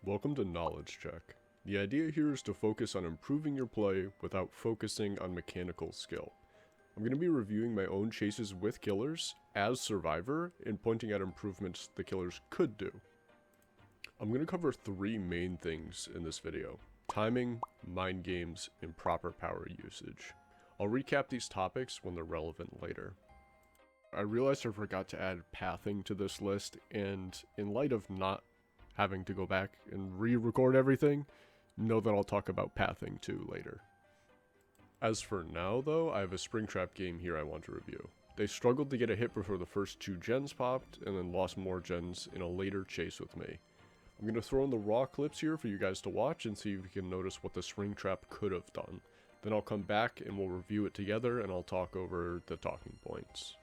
Welcome to Knowledge Check. The idea here is to focus on improving your play without focusing on mechanical skill. I'm going to be reviewing my own chases with killers as Survivor and pointing out improvements the killers could do. I'm going to cover three main things in this video: timing, mind games, and proper power usage. I'll recap these topics when they're relevant later. I realized I forgot to add pathing to this list, and in light of not having to go back and re-record everything, know that I'll talk about pathing too later. As for now though, I have a Springtrap game here I want to review. They struggled to get a hit before the first 2 gens popped, and then lost more gens in a later chase with me. I'm going to throw in the raw clips here for you guys to watch and see if you can notice what the Springtrap could have done. Then I'll come back and we'll review it together, and I'll talk over the talking points.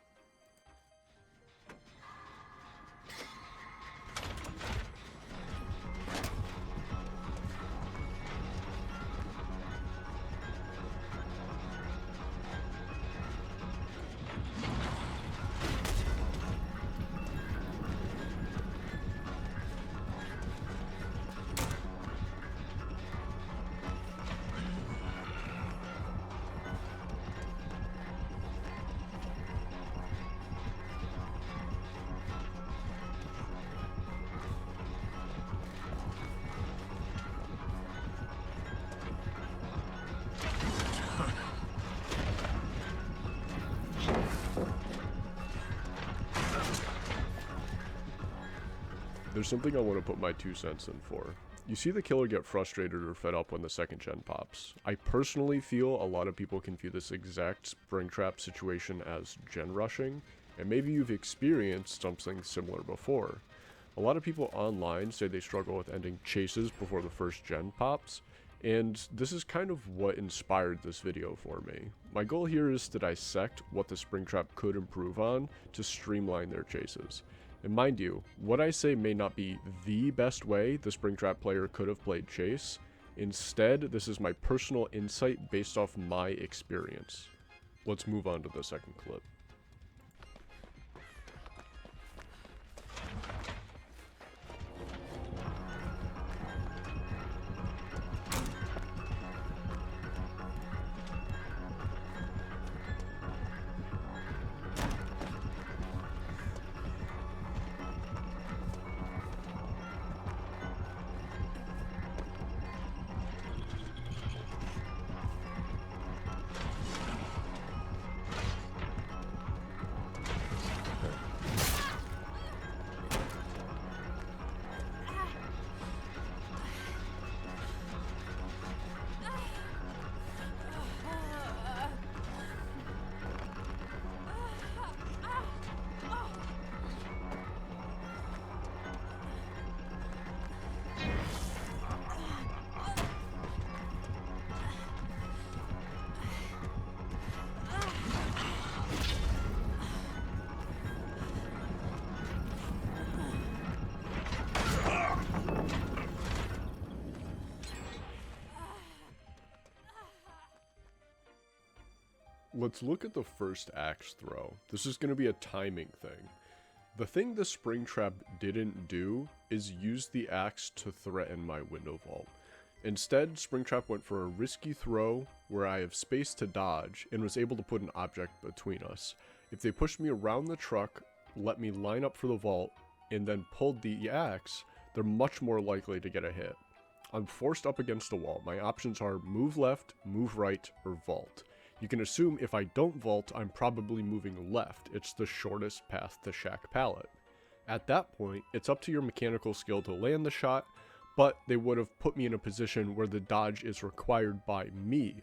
There's something I want to put my 2 cents in for. You see the killer get frustrated or fed up when the second gen pops. I personally feel a lot of people confuse this exact Springtrap situation as gen rushing, and maybe you've experienced something similar before. A lot of people online say they struggle with ending chases before the first gen pops, and this is kind of what inspired this video for me. My goal here is to dissect what the Springtrap could improve on to streamline their chases. And mind you, what I say may not be the best way the Springtrap player could have played chase. Instead, this is my personal insight based off my experience. Let's move on to the second clip. Let's look at the first axe throw. This is going to be a timing thing. The thing the Springtrap didn't do is use the axe to threaten my window vault. Instead, Springtrap went for a risky throw where I have space to dodge and was able to put an object between us. If they pushed me around the truck, let me line up for the vault, and then pulled the axe, they're much more likely to get a hit. I'm forced up against the wall. My options are move left, move right, or vault. You can assume if I don't vault, I'm probably moving left. It's the shortest path to Shack Pallet. At that point, it's up to your mechanical skill to land the shot, but they would have put me in a position where the dodge is required by me,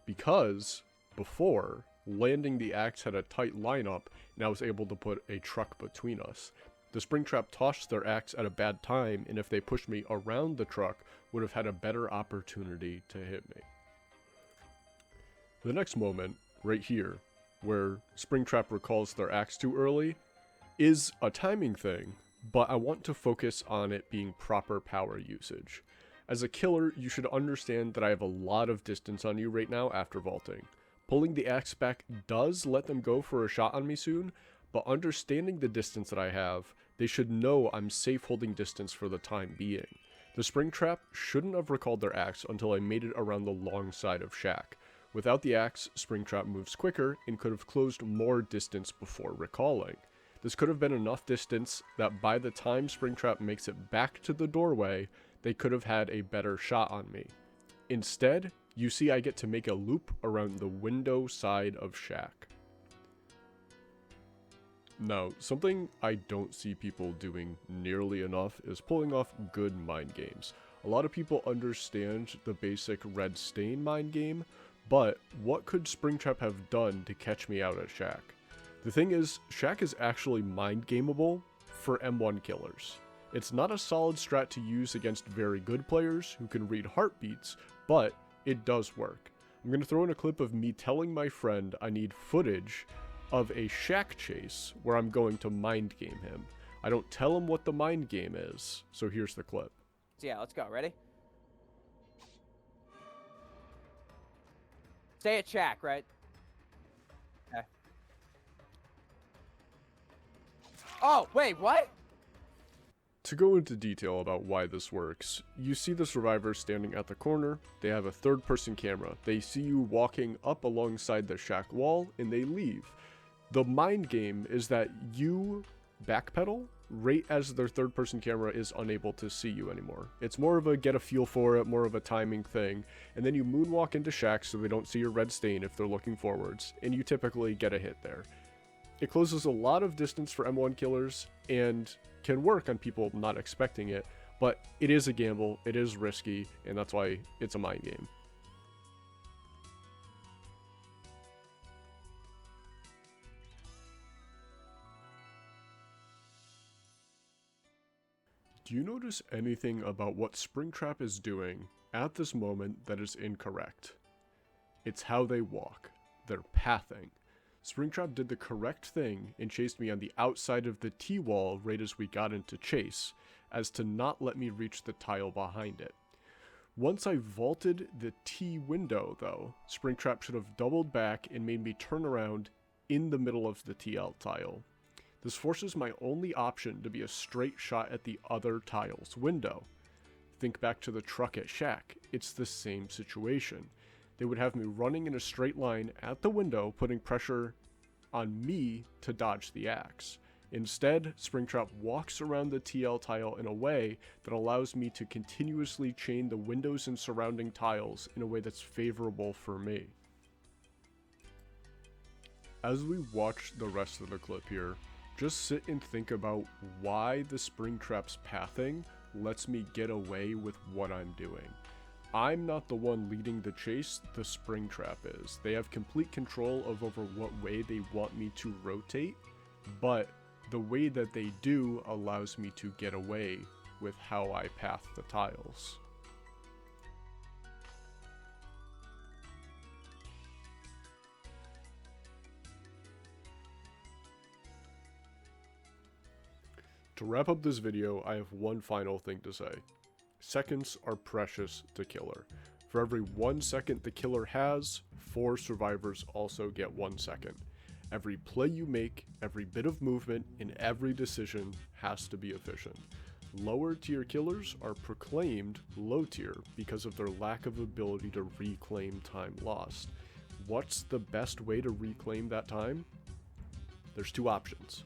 because before, landing the axe had a tight lineup and I was able to put a truck between us. The Springtrap tossed their axe at a bad time, and if they pushed me around the truck, would have had a better opportunity to hit me. The next moment, right here, where Springtrap recalls their axe too early, is a timing thing, but I want to focus on it being proper power usage. As a killer, you should understand that I have a lot of distance on you right now after vaulting. Pulling the axe back does let them go for a shot on me soon, but understanding the distance that I have, they should know I'm safe holding distance for the time being. The The Springtrap shouldn't have recalled their axe until I made it around the long side of Shack. Without the axe, Springtrap moves quicker and could have closed more distance before recalling. This could have been enough distance that by the time Springtrap makes it back to the doorway, they could have had a better shot on me. Instead, you see I get to make a loop around the window side of Shack. Now, something I don't see people doing nearly enough is pulling off good mind games. A lot of people understand the basic red stain mind game, but what could Springtrap have done to catch me out at Shack? The thing is, Shack is actually mind gameable for M1 killers. It's not a solid strat to use against very good players who can read heartbeats, but it does work. I'm going to throw in a clip of me telling my friend I need footage of a Shack chase where I'm going to mind game him. I don't tell him what the mind game is, so here's the clip. Yeah, let's go. Ready? Stay at Shack, right? Okay. Oh, wait, what? To go into detail about why this works, you see the survivor standing at the corner, they have a third-person camera, they see you walking up alongside the Shack wall, and they leave. The mind game is that you backpedal right as their third-person camera is unable to see you anymore. It's more of a get a feel for it, more of a timing thing, and then you moonwalk into Shack so they don't see your red stain if they're looking forwards, and you typically get a hit there. It closes a lot of distance for M1 killers, and can work on people not expecting it, but it is a gamble, it is risky, and that's why it's a mind game. Do you notice anything about what Springtrap is doing at this moment that is incorrect? It's how they walk. They're pathing. Springtrap did the correct thing and chased me on the outside of the T-wall right as we got into chase, as to not let me reach the tile behind it. Once I vaulted the T window, though, Springtrap should have doubled back and made me turn around in the middle of the TL tile. This forces my only option to be a straight shot at the other tile's window. Think back to the truck at Shack, it's the same situation. They would have me running in a straight line at the window, putting pressure on me to dodge the axe. Instead, Springtrap walks around the TL tile in a way that allows me to continuously chain the windows and surrounding tiles in a way that's favorable for me. As we watch the rest of the clip here, just sit and think about why the Springtrap's pathing lets me get away with what I'm doing. I'm not the one leading the chase, the Springtrap is. They have complete control over what way they want me to rotate, but the way that they do allows me to get away with how I path the tiles. To wrap up this video, I have one final thing to say. Seconds are precious to killer. For every 1 second the killer has, 4 survivors also get 1 second. Every play you make, every bit of movement, and every decision has to be efficient. Lower tier killers are proclaimed low tier because of their lack of ability to reclaim time lost. What's the best way to reclaim that time? There's 2 options.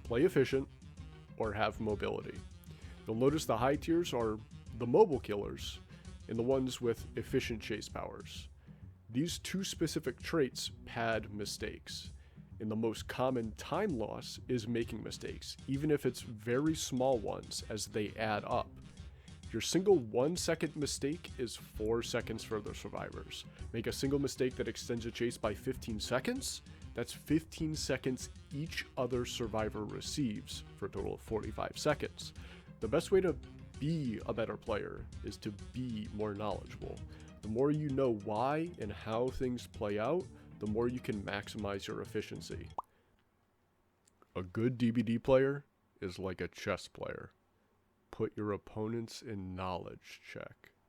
Play efficient, or have mobility. You'll notice the high tiers are the mobile killers and the ones with efficient chase powers. These 2 specific traits pad mistakes, and the most common time loss is making mistakes, even if it's very small ones as they add up. Your single 1 second mistake is 4 seconds for the survivors. Make a single mistake that extends a chase by 15 seconds, that's 15 seconds each other survivor receives, for a total of 45 seconds. The best way to be a better player is to be more knowledgeable. The more you know why and how things play out, the more you can maximize your efficiency. A good DBD player is like a chess player. Put your opponents in knowledge check.